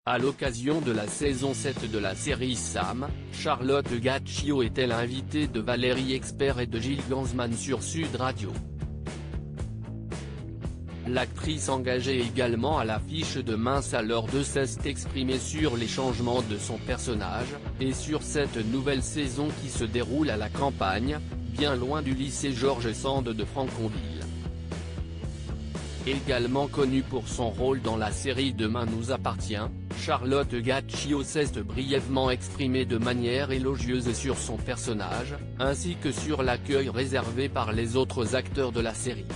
À l'occasion de la saison 7 de la série Sam, Charlotte Gaccio était l'invitée de Valérie Expert et de Gilles Gansman sur Sud Radio. L'actrice engagée également à l'affiche de Mince alors de s'est exprimée sur les changements de son personnage, et sur cette nouvelle saison qui se déroule à la campagne, bien loin du lycée George Sand de Franconville. Également connue pour son rôle dans la série Demain nous appartient, Charlotte Gaccio s'est brièvement exprimée de manière élogieuse sur son personnage, ainsi que sur l'accueil réservé par les autres acteurs de la série.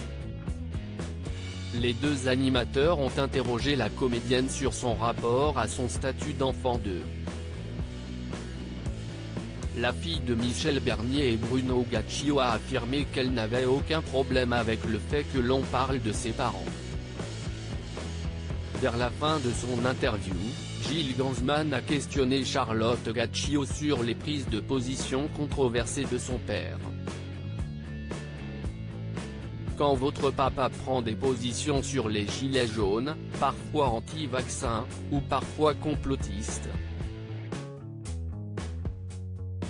Les deux animateurs ont interrogé la comédienne sur son rapport à son statut d'enfant d'eux. La fille de Michel Bernier et Bruno Gaccio a affirmé qu'elle n'avait aucun problème avec le fait que l'on parle de ses parents. Vers la fin de son interview, Gilles Gansman a questionné Charlotte Gaccio sur les prises de position controversées de son père. Quand votre papa prend des positions sur les gilets jaunes, parfois anti-vaccins, ou parfois complotistes,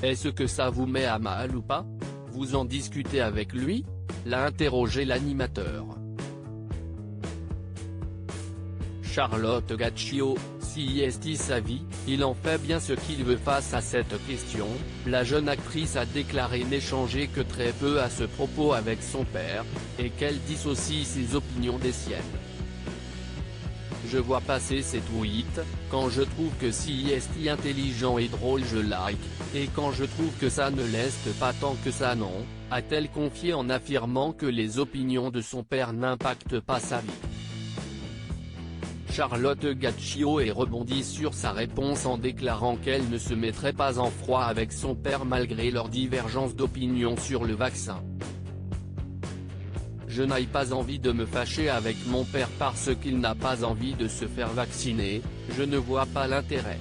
est-ce que ça vous met à mal ou pas? Vous en discutez avec lui? L'a interrogé l'animateur. Charlotte Gaccio, si est sa vie, il en fait bien ce qu'il veut face à cette question. La jeune actrice a déclaré n'échanger que très peu à ce propos avec son père, et qu'elle dissocie ses opinions des siennes. Je vois passer ses tweets, quand je trouve que si est intelligent et drôle je like, et quand je trouve que ça ne l'est pas tant que ça non, a-t-elle confié en affirmant que les opinions de son père n'impactent pas sa vie. Charlotte Gaccio a rebondi sur sa réponse en déclarant qu'elle ne se mettrait pas en froid avec son père malgré leurs divergences d'opinion sur le vaccin. Je n'ai pas envie de me fâcher avec mon père parce qu'il n'a pas envie de se faire vacciner, je ne vois pas l'intérêt.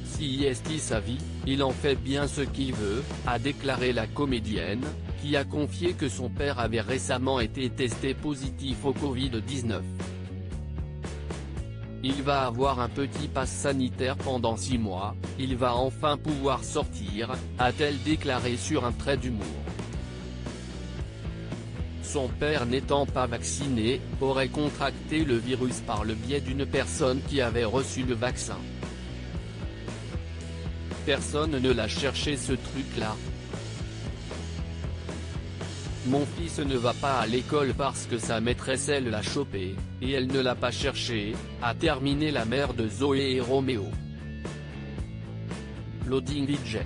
Si est sa vie, il en fait bien ce qu'il veut, a déclaré la comédienne, qui a confié que son père avait récemment été testé positif au Covid-19. Il va avoir un petit pass sanitaire pendant 6 mois, il va enfin pouvoir sortir, a-t-elle déclaré sur un trait d'humour. Son père n'étant pas vacciné, aurait contracté le virus par le biais d'une personne qui avait reçu le vaccin. Personne ne l'a cherché ce truc-là. Mon fils ne va pas à l'école parce que sa maîtresse elle l'a chopé, et elle ne l'a pas cherché, a terminé la mère de Zoé et Roméo. Loading VJ.